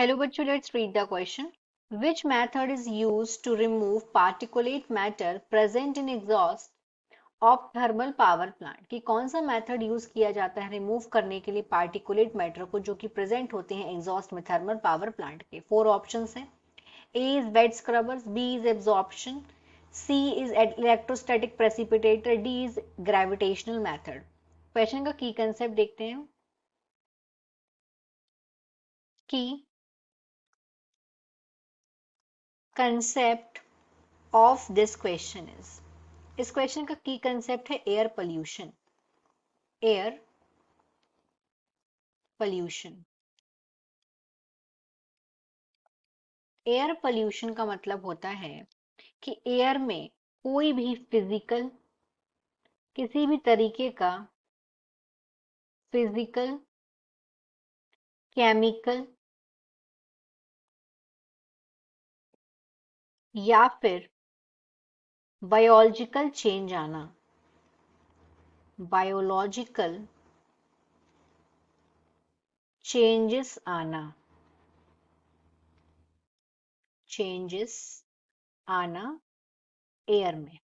Hello बच्चों, let's read the question. Which method is used to remove particulate matter present in exhaust of thermal power plant? कि कौन सा method use किया जाता है remove करने के लिए पार्टिकुलेट मैटर को जो कि प्रेजेंट होते हैं एग्जॉस्ट में थर्मल पावर प्लांट के? फोर ऑप्शंस हैं. A is wet scrubbers, B is absorption, C is electrostatic precipitator, D is gravitational method. Question का की कंसेप्ट देखते हैं कि कंसेप्ट ऑफ दिस क्वेश्चन इस क्वेश्चन का की कंसेप्ट है air pollution. Air pollution. Air pollution का मतलब होता है कि एयर में कोई भी फिजिकल, किसी भी तरीके का फिजिकल, केमिकल या फिर बायोलॉजिकल चेंज आना. बायोलॉजिकल चेंजेस आना. चेंजेस आना एयर में,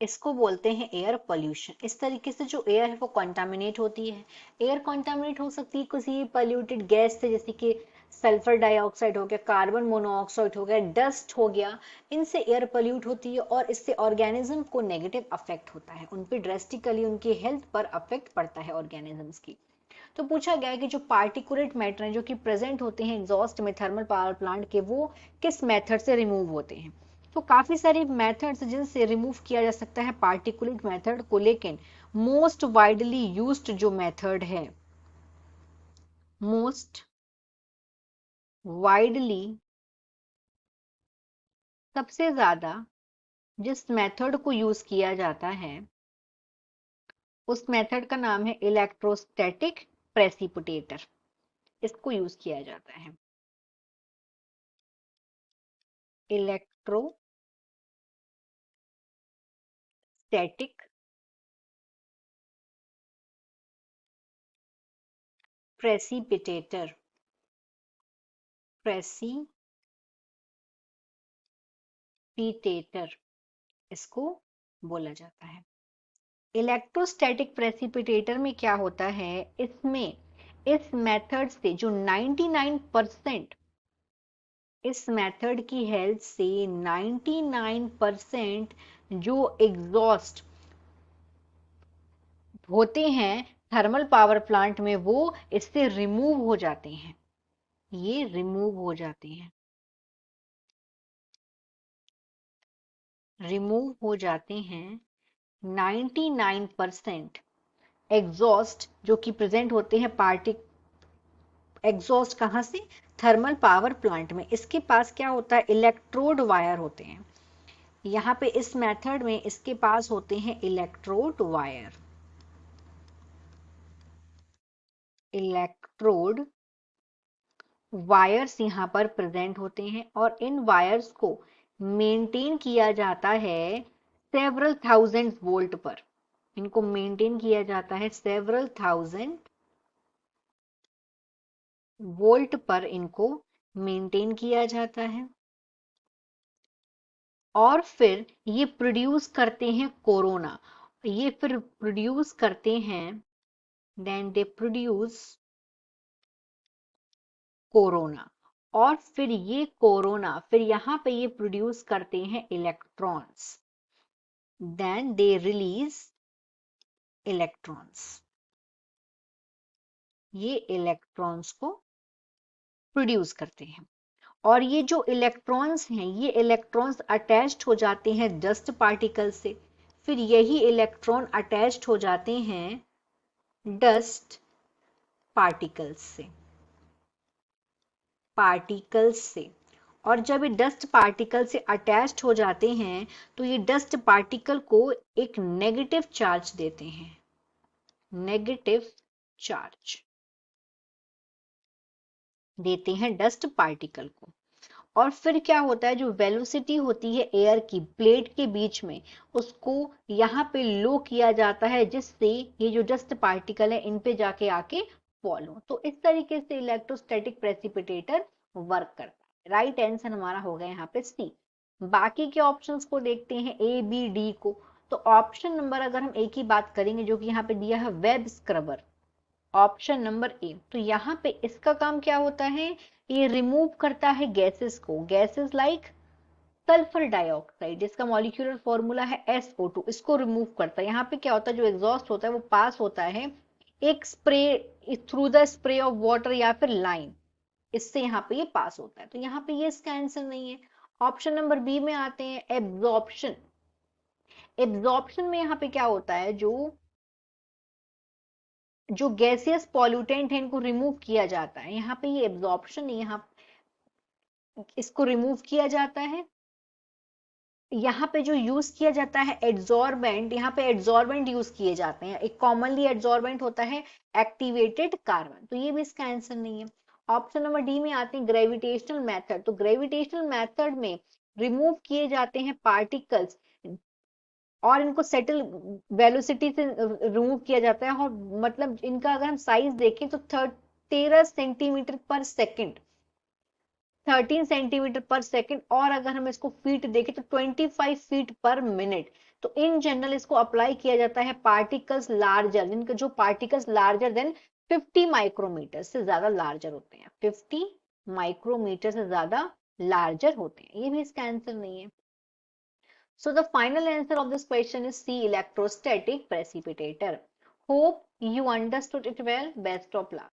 इसको बोलते हैं एयर पोल्यूशन. इस तरीके से जो एयर है वो कंटामिनेट होती है. एयर कंटामिनेट हो सकती है किसी पॉल्यूटेड गैस से, जैसे कि सल्फर डाइऑक्साइड हो गया, कार्बन मोनोऑक्साइड हो गया, डस्ट हो गया. इनसे एयर पोल्यूट होती है और इससे ऑर्गेनिज्म को नेगेटिव अफेक्ट होता है, उन पे ड्रेस्टिकली उनकी हेल्थ पर अफेक्ट पड़ता है ऑर्गेनिजम्स की. तो पूछा गया है कि जो पार्टिकुलेट मैटर हैं जो कि प्रेजेंट होते हैं एग्जॉस्ट में थर्मल पावर प्लांट के, वो किस मेथड से रिमूव होते हैं. तो काफी सारे मेथड्स जिनसे रिमूव किया जा सकता है पार्टिकुलेट मेथड को, लेकिन मोस्ट वाइडली यूज्ड जो मेथड है, मोस्ट वाइडली सबसे ज्यादा जिस मेथड को यूज किया जाता है उस मेथड का नाम है इलेक्ट्रोस्टैटिक प्रेसिपिटेटर. इसको यूज किया जाता है. Electrostatic precipitator. प्रेसिपिटेटर इसको बोला जाता है. इलेक्ट्रोस्टैटिक प्रेसिपिटेटर में क्या होता है, इसमें इस मेथड से जो 99% इस मेथड की हेल्प से 99% जो एग्जॉस्ट होते हैं थर्मल पावर प्लांट में वो इससे रिमूव हो जाते हैं. ये रिमूव हो जाते हैं, रिमूव हो जाते हैं 99% एग्जॉस्ट जो कि प्रेजेंट होते हैं एग्जॉस्ट कहां से, थर्मल पावर प्लांट में. इसके पास क्या होता है, इलेक्ट्रोड वायर होते हैं. यहां पे इस मेथड में इसके पास होते हैं इलेक्ट्रोड वायर. इलेक्ट्रोड वायर्स यहां पर प्रेजेंट होते हैं और इन वायर्स को मेंटेन किया जाता है सेवरल थाउजेंड वोल्ट पर. इनको मेंटेन किया जाता है सेवरल थाउजेंड वोल्ट पर, इनको मेंटेन किया जाता है. और फिर ये प्रोड्यूस करते हैं कोरोना. ये फिर प्रोड्यूस करते हैं, देन दे प्रोड्यूस कोरोना. और फिर ये कोरोना फिर यहां पे ये प्रोड्यूस करते हैं electrons. Then they release electrons. ये इलेक्ट्रॉन्स को प्रोड्यूस करते हैं. और ये जो इलेक्ट्रॉन्स हैं, ये इलेक्ट्रॉन्स अटैच्ड हो जाते हैं डस्ट पार्टिकल से. फिर यही इलेक्ट्रॉन अटैच्ड हो जाते हैं डस्ट पार्टिकल्स से. और जब ये डस्ट पार्टिकल से अटैच्ड हो जाते हैं तो ये डस्ट पार्टिकल को एक नेगेटिव चार्ज देते हैं. नेगेटिव चार्ज देते हैं डस्ट पार्टिकल को. और फिर क्या होता है, जो वेलोसिटी होती है एयर की प्लेट के बीच में, उसको यहाँ पे लो किया जाता है, जिससे ये जो डस्ट पार्टिकल है इन पे जाके आके फॉलो। तो इस तरीके से इलेक्ट्रोस्टैटिक प्रेसिपिटेटर वर्क करता है। राइट आंसर हमारा हो गया यहाँ पे सी। बाकी के ऑप्शंस को देखते हैं, ए बी डी को। तो ऑप्शन नंबर अगर हम ए की बात करेंगे, जो कि यहाँ पे दिया है web scrubber, option number A, तो यहाँ पे इसका काम क्या होता है, ये रिमूव करता है गैसेस को, गैसेस लाइक सल्फर डाइऑक्साइड, जिसका मॉलिक्यूलर फॉर्मूला है SO2, इसको रिमूव करता है। यहाँ पे क्या होता है, जो एग्जॉस्ट होता है वो पास होता है एक spray, through the spray of water या फिर लाइन, इससे यहाँ पे ये पास होता है। तो यहाँ पे ये इसका आंसर नहीं है। ऑप्शन नंबर बी में आते हैं, एब्जॉर्प्शन। एब्जॉर्प्शन में यहाँ पे क्या होता है, जो जो गैसियस पॉल्यूटेंट है इनको रिमूव किया जाता है। यहाँ पे ये एब्जॉर्प्शन नहीं, यहाँ इसको रिमूव किया जाता है। यहाँ पे जो यूज किया जाता है एड्सॉर्बेंट, यहाँ पे एड्सॉर्बेंट यूज किए जाते हैं। एक कॉमनली एड्सॉर्बेंट होता है एक्टिवेटेड कार्बन, तो ये भी इसका आंसर नहीं है। ऑप्शन नंबर डी में आते हैं ग्रेविटेशनल मेथड। तो ग्रेविटेशनल मेथड में रिमूव किए जाते हैं पार्टिकल्स और इनको सेटल वेलोसिटी से रिमूव किया जाता है। और मतलब इनका अगर हम साइज देखें तो 13 सेंटीमीटर पर सेकेंड, 13 सेंटीमीटर पर सेकेंड, और अगर हम इसको फीट देखें तो 25 फीट पर मिनट। तो इन जनरल इसको अप्लाई किया जाता है पार्टिकल्स लार्जर, जिनके जो पार्टिकल्स लार्जर देन 50 माइक्रोमीटर से ज्यादा लार्जर होते हैं, 50 माइक्रोमीटर से ज्यादा लार्जर होते हैं। ये भी इसका आंसर नहीं है। So the final answer of this question is C, electrostatic precipitator. Hope you understood it well. Best of luck.